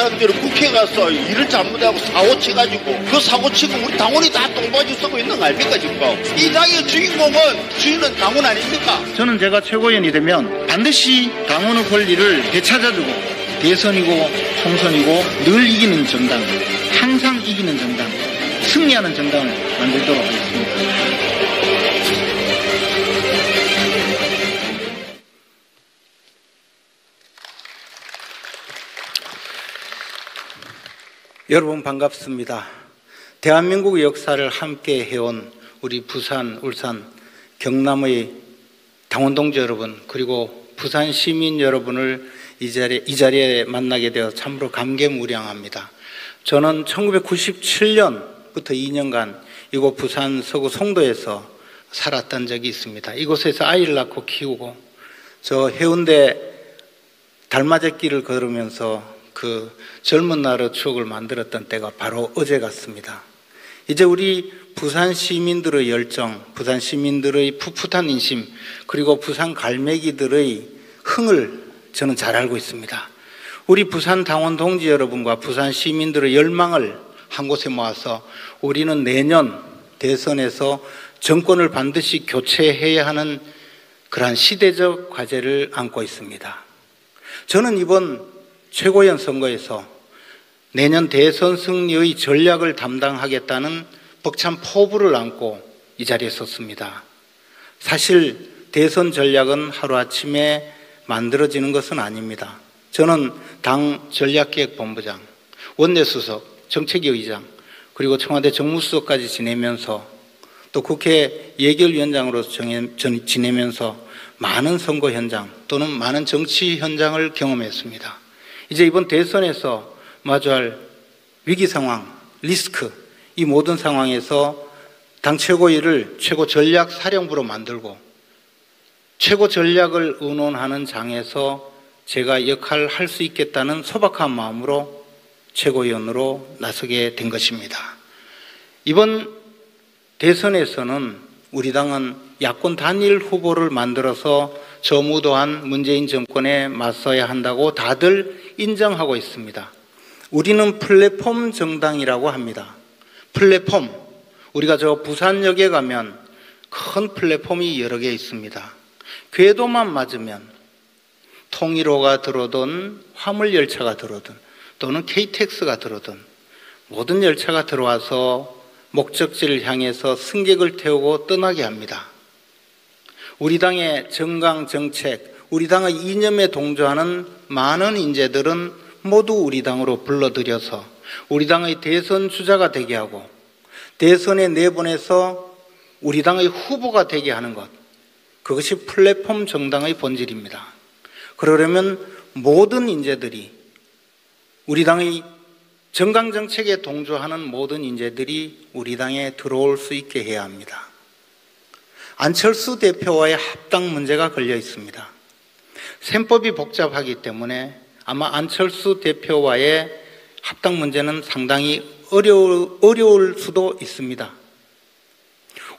사람들이 국회 가서 일을 잘못하고 사고 치가지고 그 사고 치고 우리 당원이 다 똥바지 쓰고 있는 거 아닙니까 지금? 이 당의 주인은 당원 아닙니까? 저는 제가 최고위원이 되면 반드시 당원의 권리를 되찾아주고 대선이고 총선이고 늘 이기는 정당, 항상 이기는 정당, 승리하는 정당을 만들도록 하겠습니다. 여러분 반갑습니다. 대한민국의 역사를 함께 해온 우리 부산, 울산, 경남의 당원동지 여러분 그리고 부산 시민 여러분을 이 자리에 만나게 되어 참으로 감개무량합니다. 저는 1997년부터 2년간 이곳 부산 서구 송도에서 살았던 적이 있습니다. 이곳에서 아이를 낳고 키우고 저 해운대 달맞이길을 걸으면서 그 젊은 날의 추억을 만들었던 때가 바로 어제 같습니다. 이제 우리 부산 시민들의 열정, 부산 시민들의 풋풋한 인심, 그리고 부산 갈매기들의 흥을 저는 잘 알고 있습니다. 우리 부산 당원 동지 여러분과 부산 시민들의 열망을 한 곳에 모아서 우리는 내년 대선에서 정권을 반드시 교체해야 하는 그러한 시대적 과제를 안고 있습니다. 저는 이번 최고위원 선거에서 내년 대선 승리의 전략을 담당하겠다는 벅찬 포부를 안고 이 자리에 섰습니다. 사실 대선 전략은 하루아침에 만들어지는 것은 아닙니다. 저는 당 전략기획본부장, 원내수석, 정책위 의장, 그리고 청와대 정무수석까지 지내면서 또 국회 예결위원장으로 지내면서 많은 선거 현장 또는 많은 정치 현장을 경험했습니다. 이제 이번 대선에서 마주할 위기 상황, 리스크, 이 모든 상황에서 당 최고위를 최고 전략 사령부로 만들고 최고 전략을 의논하는 장에서 제가 역할을 할 수 있겠다는 소박한 마음으로 최고위원으로 나서게 된 것입니다. 이번 대선에서는 우리 당은 야권 단일 후보를 만들어서 저무도한 문재인 정권에 맞서야 한다고 다들 인정하고 있습니다. 우리는 플랫폼 정당이라고 합니다. 플랫폼, 우리가 저 부산역에 가면 큰 플랫폼이 여러 개 있습니다. 궤도만 맞으면 통일호가 들어오든 화물열차가 들어오든 또는 KTX가 들어오든 모든 열차가 들어와서 목적지를 향해서 승객을 태우고 떠나게 합니다. 우리 당의 정강 정책, 우리 당의 이념에 동조하는 많은 인재들은 모두 우리 당으로 불러들여서 우리 당의 대선 주자가 되게 하고 대선에 내보내서 우리 당의 후보가 되게 하는 것, 그것이 플랫폼 정당의 본질입니다. 그러려면 모든 인재들이 우리 당의 정강 정책에 동조하는 모든 인재들이 우리 당에 들어올 수 있게 해야 합니다. 안철수 대표와의 합당 문제가 걸려 있습니다. 셈법이 복잡하기 때문에 아마 안철수 대표와의 합당 문제는 상당히 어려울 수도 있습니다.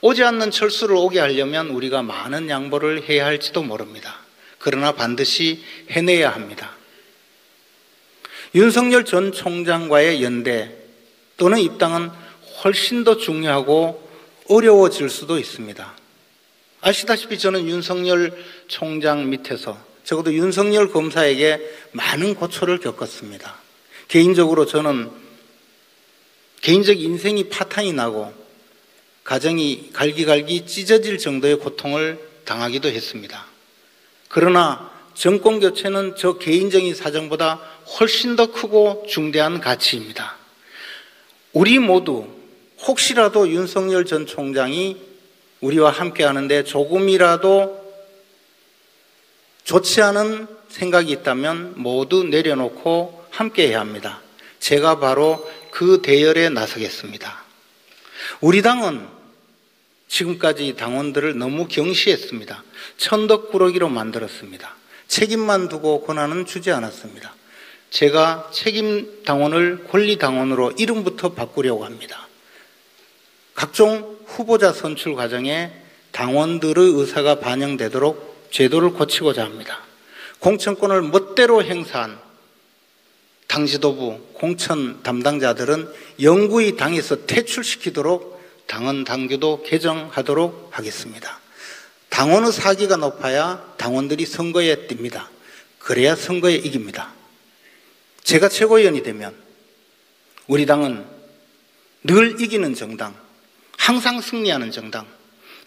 오지 않는 철수를 오게 하려면 우리가 많은 양보를 해야 할지도 모릅니다. 그러나 반드시 해내야 합니다. 윤석열 전 총장과의 연대 또는 입당은 훨씬 더 중요하고 어려워질 수도 있습니다. 아시다시피 저는 윤석열 총장 밑에서 적어도 윤석열 검사에게 많은 고초를 겪었습니다. 개인적으로 저는 개인적 인생이 파탄이 나고 가정이 갈기갈기 찢어질 정도의 고통을 당하기도 했습니다. 그러나 정권 교체는 저 개인적인 사정보다 훨씬 더 크고 중대한 가치입니다. 우리 모두 혹시라도 윤석열 전 총장이 우리와 함께 하는데 조금이라도 좋지 않은 생각이 있다면 모두 내려놓고 함께 해야 합니다. 제가 바로 그 대열에 나서겠습니다. 우리 당은 지금까지 당원들을 너무 경시했습니다. 천덕꾸러기로 만들었습니다. 책임만 두고 권한은 주지 않았습니다. 제가 책임 당원을 권리 당원으로 이름부터 바꾸려고 합니다. 각종 후보자 선출 과정에 당원들의 의사가 반영되도록 제도를 고치고자 합니다. 공천권을 멋대로 행사한 당 지도부, 공천 담당자들은 영구히 당에서 퇴출시키도록 당헌 당규도 개정하도록 하겠습니다. 당원의 사기가 높아야 당원들이 선거에 뜁니다. 그래야 선거에 이깁니다. 제가 최고위원이 되면 우리 당은 늘 이기는 정당, 항상 승리하는 정당,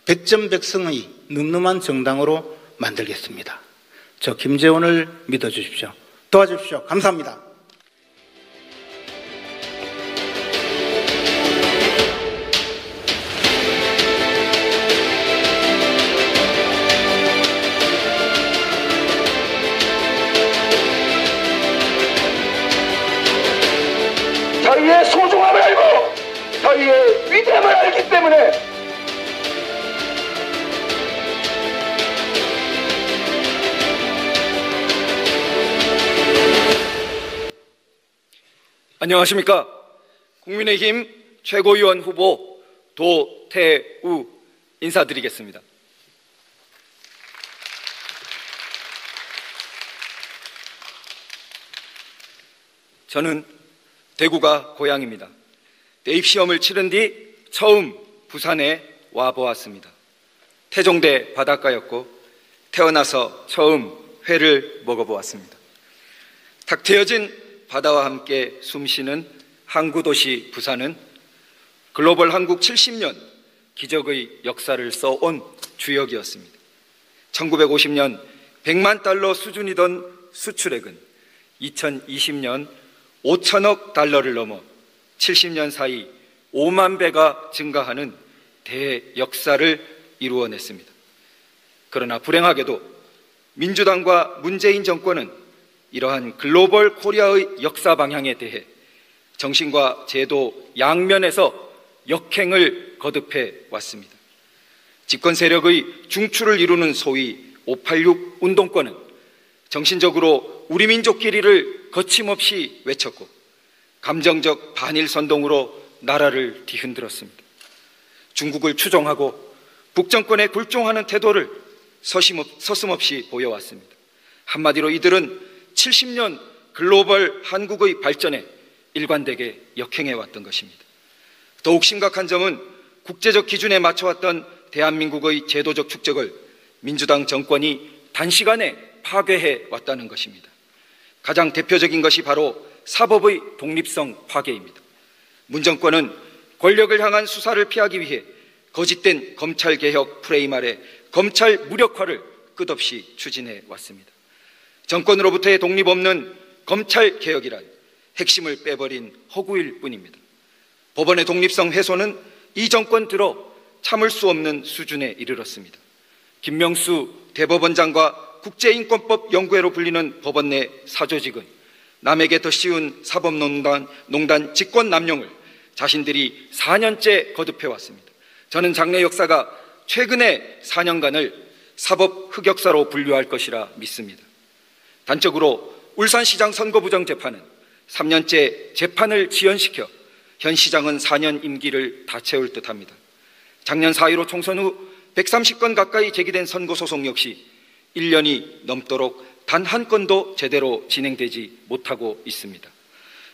백전백승의 늠름한 정당으로 만들겠습니다. 저 김재원을 믿어주십시오. 도와주십시오. 감사합니다. 저희의 소중함을 알고 저희의 위대함을 알기 때문에 안녕하십니까. 국민의힘 최고위원 후보 도태우 인사드리겠습니다. 저는 대구가 고향입니다. 대입시험을 치른 뒤 처음 부산에 와보았습니다. 태종대 바닷가였고 태어나서 처음 회를 먹어보았습니다. 탁 트여진 바다와 함께 숨쉬는 항구도시 부산은 글로벌 한국 70년 기적의 역사를 써온 주역이었습니다. 1950년 100만 달러 수준이던 수출액은 2020년 5천억 달러를 넘어 70년 사이 5만 배가 증가하는 대역사를 이루어냈습니다. 그러나 불행하게도 민주당과 문재인 정권은 이러한 글로벌 코리아의 역사 방향에 대해 정신과 제도 양면에서 역행을 거듭해 왔습니다. 집권 세력의 중추를 이루는 소위 586 운동권은 정신적으로 우리 민족끼리를 거침없이 외쳤고 감정적 반일 선동으로 나라를 뒤흔들었습니다. 중국을 추종하고 북정권에 굴종하는 태도를 서슴없이 보여왔습니다. 한마디로 이들은 70년 글로벌 한국의 발전에 일관되게 역행해왔던 것입니다. 더욱 심각한 점은 국제적 기준에 맞춰왔던 대한민국의 제도적 축적을 민주당 정권이 단시간에 파괴해왔다는 것입니다. 가장 대표적인 것이 바로 사법의 독립성 파괴입니다. 문 정권은 권력을 향한 수사를 피하기 위해 거짓된 검찰개혁 프레임 아래 검찰 무력화를 끝없이 추진해 왔습니다. 정권으로부터의 독립 없는 검찰개혁이란 핵심을 빼버린 허구일 뿐입니다. 법원의 독립성 훼손은 이 정권 들어 참을 수 없는 수준에 이르렀습니다. 김명수 대법원장과 국제인권법 연구회로 불리는 법원 내 사조직은 남에게 더 쉬운 사법농단 직권 남용을 자신들이 4년째 거듭해왔습니다. 저는 장래 역사가 최근의 4년간을 사법 흑역사로 분류할 것이라 믿습니다. 단적으로 울산시장 선거부정 재판은 3년째 재판을 지연시켜 현 시장은 4년 임기를 다 채울 듯합니다. 작년 4.15 총선 후 130건 가까이 제기된 선거소송 역시 1년이 넘도록 단 한 건도 제대로 진행되지 못하고 있습니다.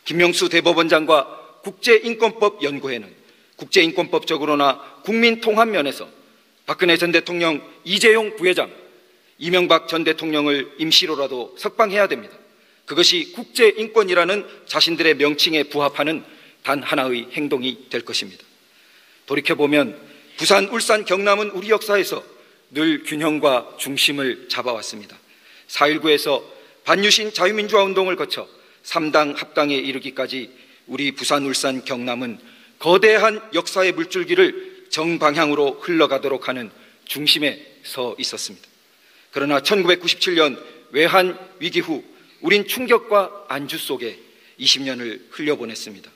김명수 대법원장과 국제인권법 연구회는 국제인권법적으로나 국민통합 면에서 박근혜 전 대통령 이재용 부회장, 이명박 전 대통령을 임시로라도 석방해야 됩니다. 그것이 국제인권이라는 자신들의 명칭에 부합하는 단 하나의 행동이 될 것입니다. 돌이켜보면 부산, 울산, 경남은 우리 역사에서 늘 균형과 중심을 잡아왔습니다. 4.19에서 반유신 자유민주화 운동을 거쳐 3당 합당에 이르기까지 우리 부산, 울산, 경남은 거대한 역사의 물줄기를 정방향으로 흘러가도록 하는 중심에 서 있었습니다. 그러나 1997년 외환 위기 후 우린 충격과 안주 속에 20년을 흘려보냈습니다.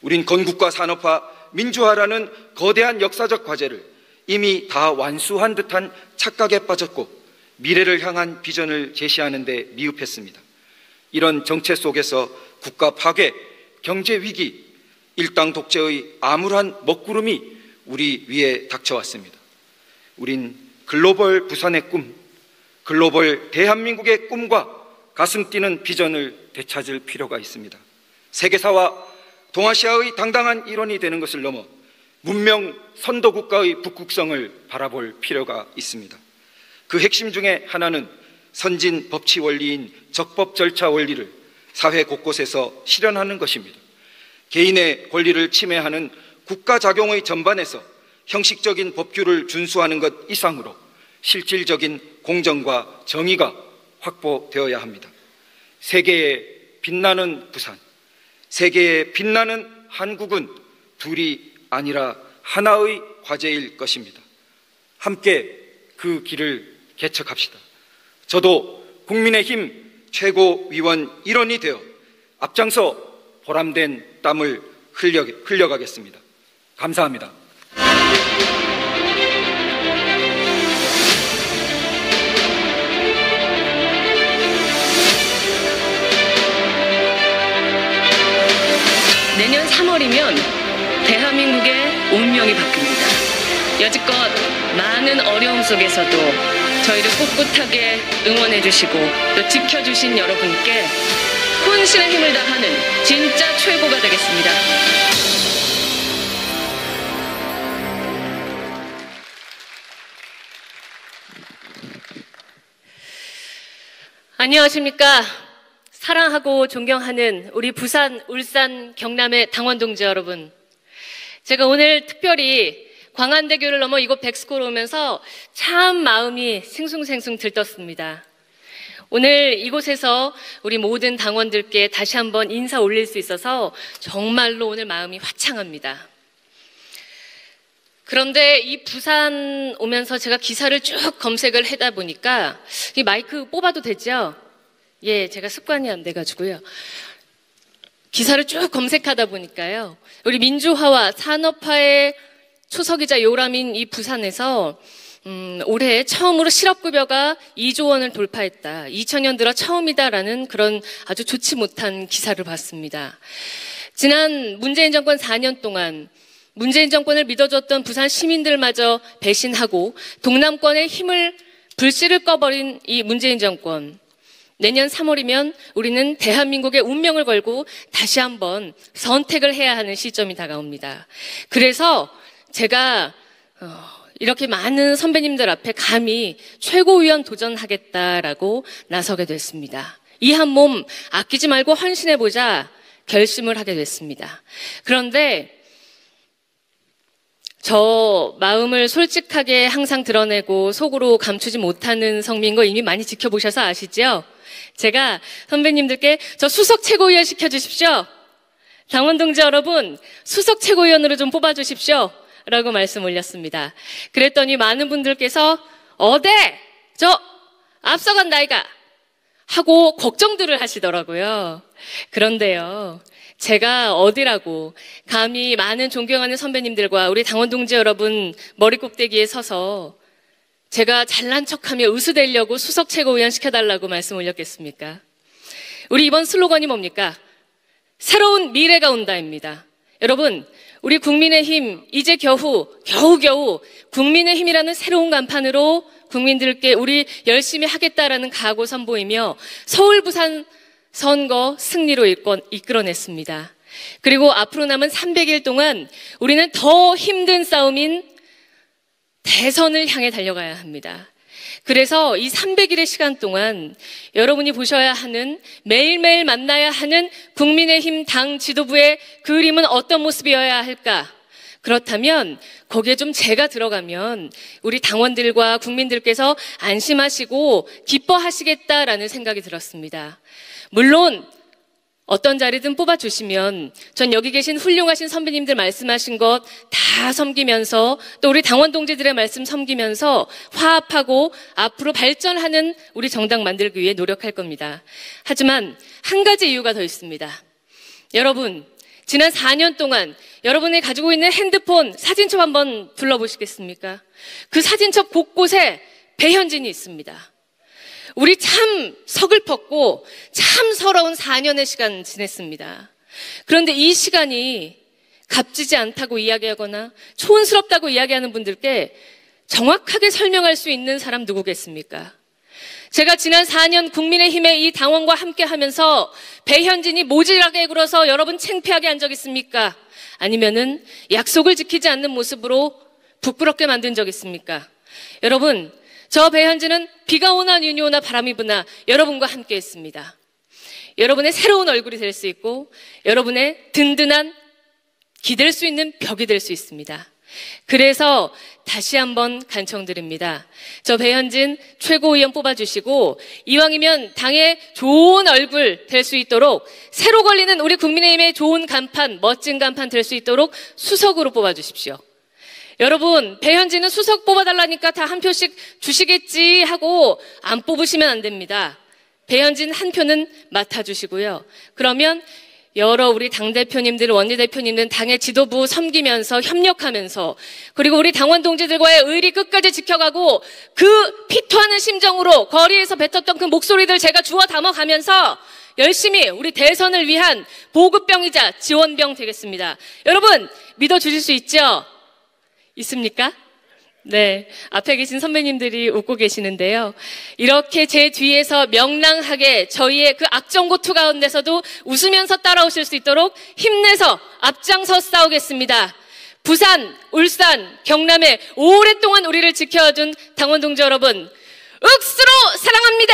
우린 건국과 산업화, 민주화라는 거대한 역사적 과제를 이미 다 완수한 듯한 착각에 빠졌고 미래를 향한 비전을 제시하는 데 미흡했습니다. 이런 정체 속에서 국가 파괴, 경제 위기, 일당 독재의 암울한 먹구름이 우리 위에 닥쳐왔습니다. 우린 글로벌 부산의 꿈, 글로벌 대한민국의 꿈과 가슴 뛰는 비전을 되찾을 필요가 있습니다. 세계사와 동아시아의 당당한 일원이 되는 것을 넘어 문명 선도국가의 북극성을 바라볼 필요가 있습니다. 그 핵심 중에 하나는 선진 법치 원리인 적법 절차 원리를 사회 곳곳에서 실현하는 것입니다. 개인의 권리를 침해하는 국가작용의 전반에서 형식적인 법규를 준수하는 것 이상으로 실질적인 공정과 정의가 확보되어야 합니다. 세계에 빛나는 부산, 세계에 빛나는 한국은 둘이 아니라 하나의 과제일 것입니다. 함께 그 길을 개척합시다. 저도 국민의힘 최고위원 일원이 되어 앞장서 보람된 땀을 흘려가겠습니다. 감사합니다. 내년 3월이면 대한민국의 운명이 바뀝니다. 여지껏 많은 어려움 속에서도 저희를 꿋꿋하게 응원해 주시고 또 지켜주신 여러분께 혼신의 힘을 다하는 진짜 최고가 되겠습니다. 안녕하십니까. 사랑하고 존경하는 우리 부산, 울산, 경남의 당원 동지 여러분. 제가 오늘 특별히 광안대교를 넘어 이곳 백스코로 오면서 참 마음이 싱숭생숭 들떴습니다. 오늘 이곳에서 우리 모든 당원들께 다시 한번 인사 올릴 수 있어서 정말로 오늘 마음이 화창합니다. 그런데 이 부산 오면서 제가 기사를 쭉 검색을 하다 보니까 이 마이크 뽑아도 되죠? 예, 제가 습관이 안 돼가지고요. 기사를 쭉 검색하다 보니까요. 우리 민주화와 산업화의 초석이자 요람인 이 부산에서 올해 처음으로 실업급여가 2조 원을 돌파했다. 2000년 들어 처음이다라는 그런 아주 좋지 못한 기사를 봤습니다. 지난 문재인 정권 4년 동안 문재인 정권을 믿어줬던 부산 시민들마저 배신하고 동남권의 힘을 불씨를 꺼버린 이 문재인 정권. 내년 3월이면 우리는 대한민국의 운명을 걸고 다시 한번 선택을 해야 하는 시점이 다가옵니다. 그래서 제가 이렇게 많은 선배님들 앞에 감히 최고위원 도전하겠다라고 나서게 됐습니다. 이 한 몸 아끼지 말고 헌신해보자 결심을 하게 됐습니다. 그런데 저 마음을 솔직하게 항상 드러내고 속으로 감추지 못하는 성미인 거 이미 많이 지켜보셔서 아시죠? 제가 선배님들께 저 수석 최고위원 시켜주십시오. 당원 동지 여러분, 수석 최고위원으로 좀 뽑아주십시오. 라고 말씀 올렸습니다. 그랬더니 많은 분들께서 어데? 저 앞서간다 아이가 하고 걱정들을 하시더라고요. 그런데요, 제가 어디라고 감히 많은 존경하는 선배님들과 우리 당원 동지 여러분 머리 꼭대기에 서서 제가 잘난 척하며 의수되려고 수석 최고위원 시켜달라고 말씀 올렸겠습니까? 우리 이번 슬로건이 뭡니까? 새로운 미래가 온다입니다. 여러분, 우리 국민의힘 이제 겨우 국민의힘이라는 새로운 간판으로 국민들께 우리 열심히 하겠다라는 각오 선보이며 서울 부산 선거 승리로 이끌어냈습니다. 그리고 앞으로 남은 300일 동안 우리는 더 힘든 싸움인 대선을 향해 달려가야 합니다. 그래서 이 300일의 시간 동안 여러분이 보셔야 하는, 매일매일 만나야 하는 국민의힘 당 지도부의 그림은 어떤 모습이어야 할까? 그렇다면 거기에 좀 제가 들어가면 우리 당원들과 국민들께서 안심하시고 기뻐하시겠다라는 생각이 들었습니다. 물론 어떤 자리든 뽑아주시면 전 여기 계신 훌륭하신 선배님들 말씀하신 것 다 섬기면서 또 우리 당원 동지들의 말씀 섬기면서 화합하고 앞으로 발전하는 우리 정당 만들기 위해 노력할 겁니다. 하지만 한 가지 이유가 더 있습니다. 여러분, 지난 4년 동안 여러분이 가지고 있는 핸드폰 사진첩 한번 둘러보시겠습니까? 그 사진첩 곳곳에 배현진이 있습니다. 우리 참 서글펐고 참 서러운 4년의 시간 지냈습니다. 그런데 이 시간이 값지지 않다고 이야기하거나 촌스럽다고 이야기하는 분들께 정확하게 설명할 수 있는 사람 누구겠습니까? 제가 지난 4년 국민의힘의 이 당원과 함께 하면서 배현진이 모질하게 굴어서 여러분 창피하게 한 적 있습니까? 아니면은 약속을 지키지 않는 모습으로 부끄럽게 만든 적 있습니까? 여러분, 저 배현진은 비가 오나 눈이 오나 바람이 부나 여러분과 함께 했습니다. 여러분의 새로운 얼굴이 될 수 있고 여러분의 든든한 기댈 수 있는 벽이 될 수 있습니다. 그래서 다시 한번 간청드립니다. 저 배현진 최고위원 뽑아주시고 이왕이면 당의 좋은 얼굴 될 수 있도록 새로 걸리는 우리 국민의힘의 좋은 간판, 멋진 간판 될 수 있도록 수석으로 뽑아주십시오. 여러분, 배현진은 수석 뽑아달라니까 다 한 표씩 주시겠지 하고 안 뽑으시면 안 됩니다. 배현진 한 표는 맡아주시고요. 그러면 여러 우리 당대표님들, 원내대표님들 당의 지도부 섬기면서 협력하면서 그리고 우리 당원 동지들과의 의리 끝까지 지켜가고 그 피토하는 심정으로 거리에서 뱉었던 그 목소리들 제가 주워 담아가면서 열심히 우리 대선을 위한 보급병이자 지원병 되겠습니다. 여러분, 믿어주실 수 있죠? 있습니까? 네, 앞에 계신 선배님들이 웃고 계시는데요. 이렇게 제 뒤에서 명랑하게 저희의 그 악정고투 가운데서도 웃으면서 따라오실 수 있도록 힘내서 앞장서 싸우겠습니다. 부산, 울산, 경남에 오랫동안 우리를 지켜준 당원 동지 여러분, 억수로 사랑합니다.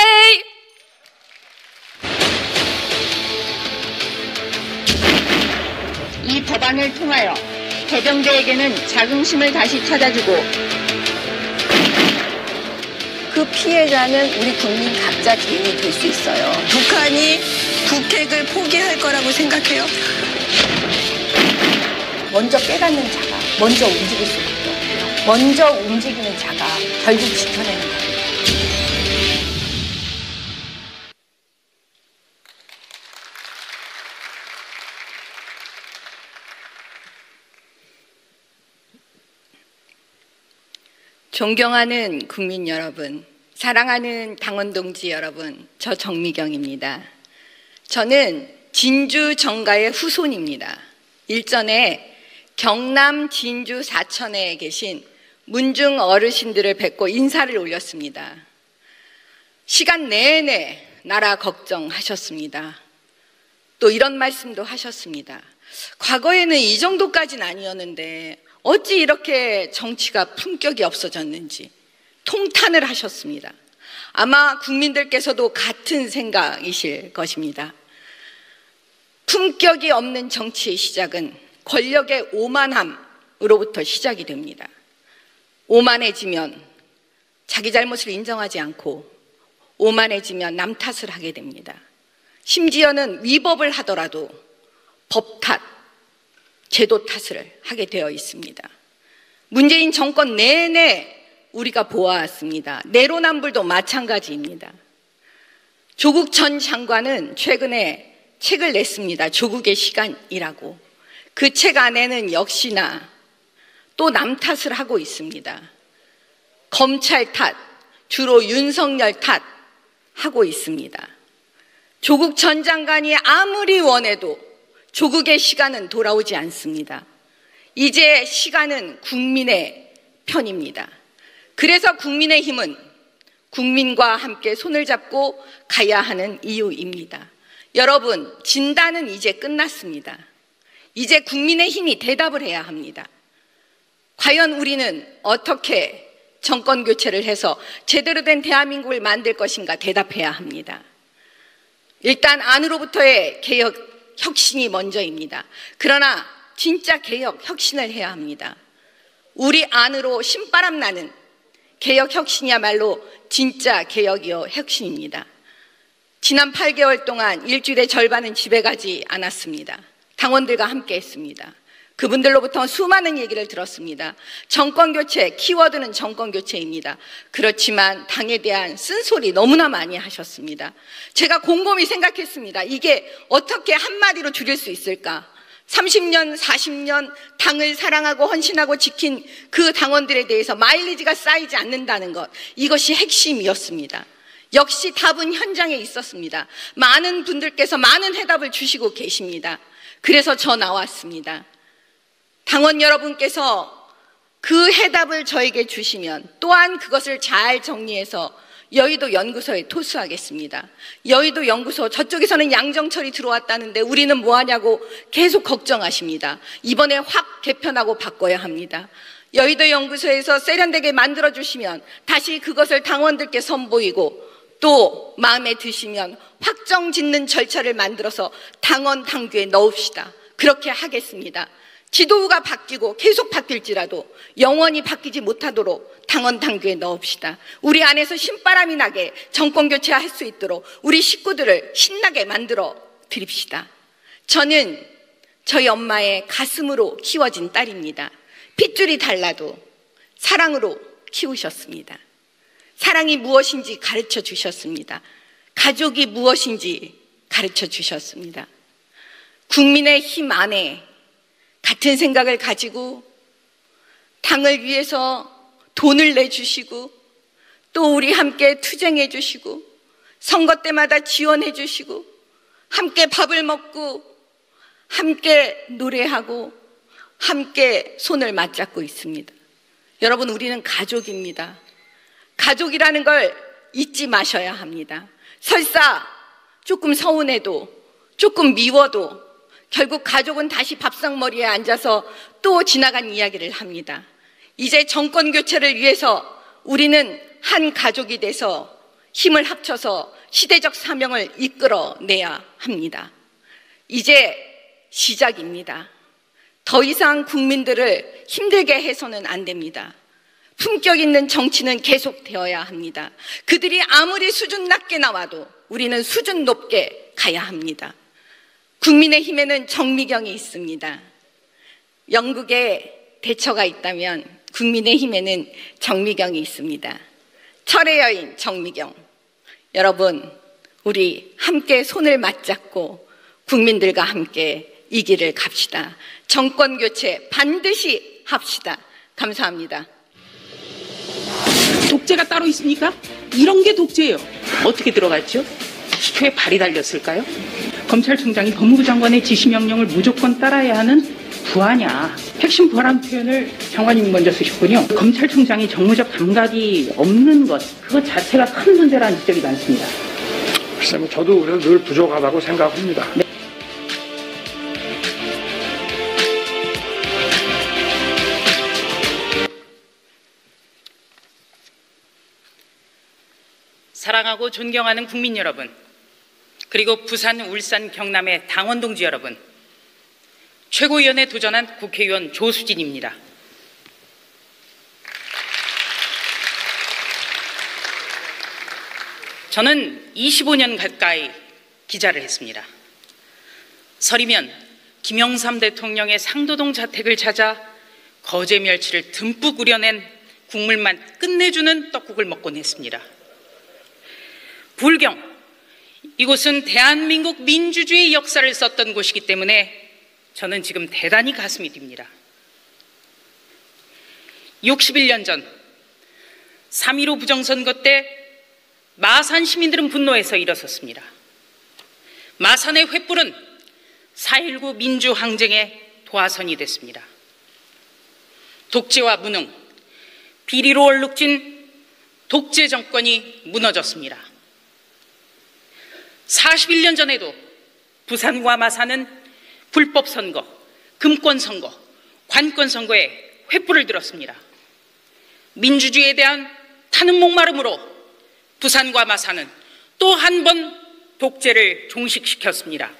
이 법안을 통하여 해병대에게는 자긍심을 다시 찾아주고 그 피해자는 우리 국민 각자 개인이 될 수 있어요. 북한이 북핵을 포기할 거라고 생각해요? 먼저 깨닫는 자가 먼저 움직일 수밖에 없고요. 먼저 움직이는 자가 결국 지켜내는 거예요. 존경하는 국민 여러분, 사랑하는 당원 동지 여러분, 저 정미경입니다. 저는 진주 정가의 후손입니다. 일전에 경남 진주 사천에 계신 문중 어르신들을 뵙고 인사를 올렸습니다. 시간 내내 나라 걱정하셨습니다. 또 이런 말씀도 하셨습니다. 과거에는 이 정도까지는 아니었는데 어찌 이렇게 정치가 품격이 없어졌는지 통탄을 하셨습니다. 아마 국민들께서도 같은 생각이실 것입니다. 품격이 없는 정치의 시작은 권력의 오만함으로부터 시작이 됩니다. 오만해지면 자기 잘못을 인정하지 않고 오만해지면 남 탓을 하게 됩니다. 심지어는 위법을 하더라도 법 탓, 제도 탓을 하게 되어 있습니다. 문재인 정권 내내 우리가 보아왔습니다. 내로남불도 마찬가지입니다. 조국 전 장관은 최근에 책을 냈습니다. 조국의 시간이라고. 그 책 안에는 역시나 또 남 탓을 하고 있습니다. 검찰 탓, 주로 윤석열 탓 하고 있습니다. 조국 전 장관이 아무리 원해도 조국의 시간은 돌아오지 않습니다. 이제 시간은 국민의 편입니다. 그래서 국민의힘은 국민과 함께 손을 잡고 가야 하는 이유입니다. 여러분, 진단은 이제 끝났습니다. 이제 국민의힘이 대답을 해야 합니다. 과연 우리는 어떻게 정권 교체를 해서 제대로 된 대한민국을 만들 것인가 대답해야 합니다. 일단 안으로부터의 개혁, 혁신이 먼저입니다. 그러나 진짜 개혁, 혁신을 해야 합니다. 우리 안으로 신바람 나는 개혁, 혁신이야말로 진짜 개혁이요 혁신입니다. 지난 8개월 동안 일주일의 절반은 집에 가지 않았습니다. 당원들과 함께 했습니다. 그분들로부터 수많은 얘기를 들었습니다. 정권교체, 키워드는 정권교체입니다. 그렇지만 당에 대한 쓴소리 너무나 많이 하셨습니다. 제가 곰곰이 생각했습니다. 이게 어떻게 한마디로 줄일 수 있을까? 30년, 40년 당을 사랑하고 헌신하고 지킨 그 당원들에 대해서 마일리지가 쌓이지 않는다는 것, 이것이 핵심이었습니다. 역시 답은 현장에 있었습니다. 많은 분들께서 많은 해답을 주시고 계십니다. 그래서 저 나왔습니다. 당원 여러분께서 그 해답을 저에게 주시면 또한 그것을 잘 정리해서 여의도 연구소에 토수하겠습니다. 여의도 연구소 저쪽에서는 양정철이 들어왔다는데 우리는 뭐하냐고 계속 걱정하십니다. 이번에 확 개편하고 바꿔야 합니다. 여의도 연구소에서 세련되게 만들어주시면 다시 그것을 당원들께 선보이고 또 마음에 드시면 확정 짓는 절차를 만들어서 당원 당규에 넣읍시다. 그렇게 하겠습니다. 지도부가 바뀌고 계속 바뀔지라도 영원히 바뀌지 못하도록 당원 당규에 넣읍시다. 우리 안에서 신바람이 나게 정권 교체할 수 있도록 우리 식구들을 신나게 만들어 드립시다. 저는 저희 엄마의 가슴으로 키워진 딸입니다. 핏줄이 달라도 사랑으로 키우셨습니다. 사랑이 무엇인지 가르쳐 주셨습니다. 가족이 무엇인지 가르쳐 주셨습니다. 국민의 힘 안에 같은 생각을 가지고 당을 위해서 돈을 내주시고 또 우리 함께 투쟁해 주시고 선거 때마다 지원해 주시고 함께 밥을 먹고 함께 노래하고 함께 손을 맞잡고 있습니다. 여러분, 우리는 가족입니다. 가족이라는 걸 잊지 마셔야 합니다. 설사 조금 서운해도 조금 미워도 결국 가족은 다시 밥상머리에 앉아서 또 지나간 이야기를 합니다. 이제 정권 교체를 위해서 우리는 한 가족이 돼서 힘을 합쳐서 시대적 사명을 이끌어내야 합니다. 이제 시작입니다. 더 이상 국민들을 힘들게 해서는 안 됩니다. 품격 있는 정치는 계속되어야 합니다. 그들이 아무리 수준 낮게 나와도 우리는 수준 높게 가야 합니다. 국민의힘에는 정미경이 있습니다. 영국에 대처가 있다면 국민의힘에는 정미경이 있습니다. 철의 여인 정미경. 여러분, 우리 함께 손을 맞잡고 국민들과 함께 이 길을 갑시다. 정권 교체 반드시 합시다. 감사합니다. 독재가 따로 있습니까? 이런 게 독재예요. 어떻게 들어갔죠? 수초에 발이 달렸을까요? 검찰총장이 법무부 장관의 지시명령을 무조건 따라야 하는 부하냐. 핵심 부하란 표현을 장관님이 먼저 쓰셨군요. 검찰총장이 정무적 감각이 없는 것, 그것 자체가 큰 문제라는 지적이 많습니다. 글쎄, 저도 그래서 늘 부족하다고 생각합니다. 네. 사랑하고 존경하는 국민 여러분, 그리고 부산, 울산, 경남의 당원 동지 여러분, 최고위원에 도전한 국회의원 조수진입니다. 저는 25년 가까이 기자를 했습니다. 설이면 김영삼 대통령의 상도동 자택을 찾아 거제 멸치를 듬뿍 우려낸 국물만 끝내주는 떡국을 먹곤 했습니다. 불경, 이곳은 대한민국 민주주의 역사를 썼던 곳이기 때문에 저는 지금 대단히 가슴이 뜁니다. 61년 전 3.15 부정선거 때 마산 시민들은 분노해서 일어섰습니다. 마산의 횃불은 4.19 민주항쟁의 도화선이 됐습니다. 독재와 무능, 비리로 얼룩진 독재 정권이 무너졌습니다. 41년 전에도 부산과 마산은 불법 선거, 금권 선거, 관권 선거에 횃불을 들었습니다. 민주주의에 대한 타는 목마름으로 부산과 마산은 또 한 번 독재를 종식시켰습니다.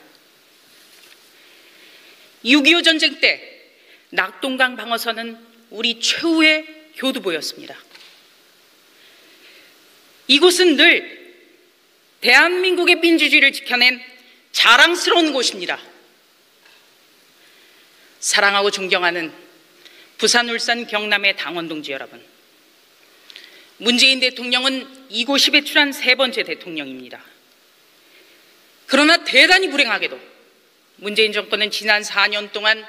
6.25 전쟁 때 낙동강 방어선은 우리 최후의 교두보였습니다. 이곳은 늘 대한민국의 민주주의를 지켜낸 자랑스러운 곳입니다. 사랑하고 존경하는 부산, 울산, 경남의 당원 동지 여러분, 문재인 대통령은 이곳이 배출한 3번째 대통령입니다. 그러나 대단히 불행하게도 문재인 정권은 지난 4년 동안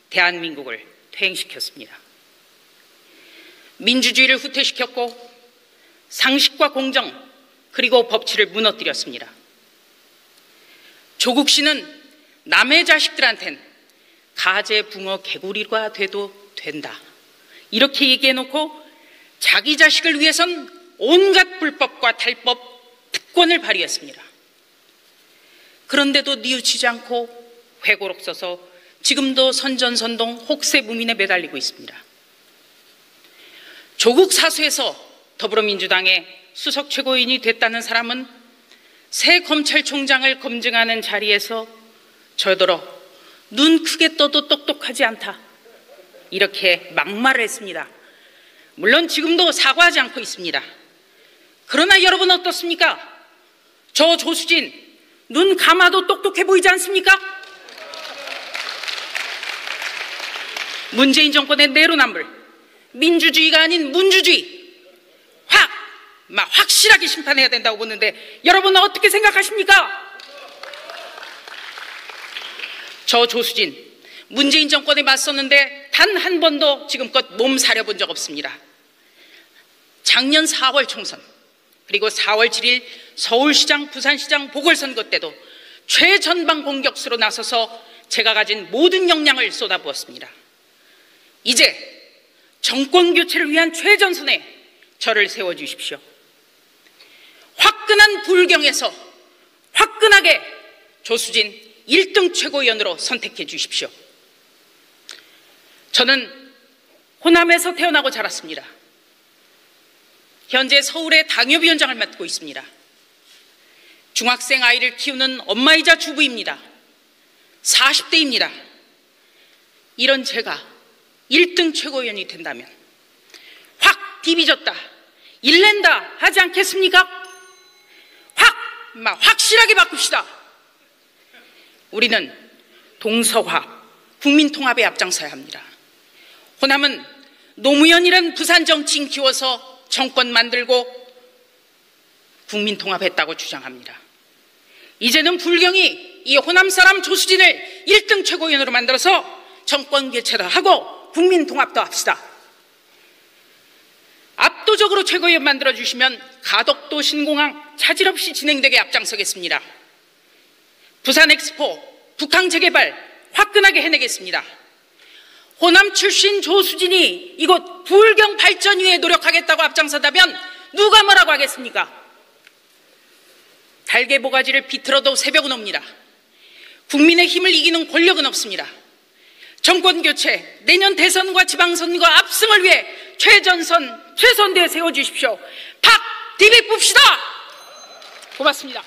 대한민국을 퇴행시켰습니다. 민주주의를 후퇴시켰고 상식과 공정 그리고 법치를 무너뜨렸습니다. 조국 씨는 남의 자식들한텐 가재, 붕어, 개구리가 돼도 된다, 이렇게 얘기해놓고 자기 자식을 위해선 온갖 불법과 탈법, 특권을 발휘했습니다. 그런데도 뉘우치지 않고 회고록 써서 지금도 선전선동 혹세무민에 매달리고 있습니다. 조국 사수에서 더불어민주당의 수석 최고위원이 됐다는 사람은 새 검찰총장을 검증하는 자리에서 저더러 눈 크게 떠도 똑똑하지 않다, 이렇게 막말을 했습니다. 물론 지금도 사과하지 않고 있습니다. 그러나 여러분 어떻습니까? 저 조수진 눈 감아도 똑똑해 보이지 않습니까? 문재인 정권의 내로남불, 민주주의가 아닌 문주주의, 확실하게 심판해야 된다고 보는데 여러분은 어떻게 생각하십니까? 저 조수진 문재인 정권에 맞섰는데 단 한 번도 지금껏 몸 사려본 적 없습니다. 작년 4월 총선, 그리고 4월 7일 서울시장, 부산시장 보궐선거 때도 최전방 공격수로 나서서 제가 가진 모든 역량을 쏟아부었습니다. 이제 정권 교체를 위한 최전선에 저를 세워주십시오. 화끈한 불경에서 화끈하게 조수진 1등 최고위원으로 선택해 주십시오. 저는 호남에서 태어나고 자랐습니다. 현재 서울의 당협위원장을 맡고 있습니다. 중학생 아이를 키우는 엄마이자 주부입니다. 40대입니다. 이런 제가 1등 최고위원이 된다면 확 디비졌다, 일낸다 하지 않겠습니까? 확실하게 바꿉시다. 우리는 동서화, 국민통합에 앞장서야 합니다. 호남은 노무현이란 부산 정치인 키워서 정권 만들고 국민통합했다고 주장합니다. 이제는 불경이 이 호남 사람 조수진을 1등 최고위원으로 만들어서 정권 교체도 하고 국민통합도 합시다. 압도적으로 최고위원 만들어주시면 가덕도 신공항 차질 없이 진행되게 앞장서겠습니다. 부산 엑스포, 북한 재개발 화끈하게 해내겠습니다. 호남 출신 조수진이 이곳 불경 발전 위에 노력하겠다고 앞장서다면 누가 뭐라고 하겠습니까? 달개 모가지를 비틀어도 새벽은 옵니다. 국민의 힘을 이기는 권력은 없습니다. 정권 교체, 내년 대선과 지방선거 압승을 위해 최전선, 최선대에 세워주십시오. 팍! 디비 봅시다! 고맙습니다.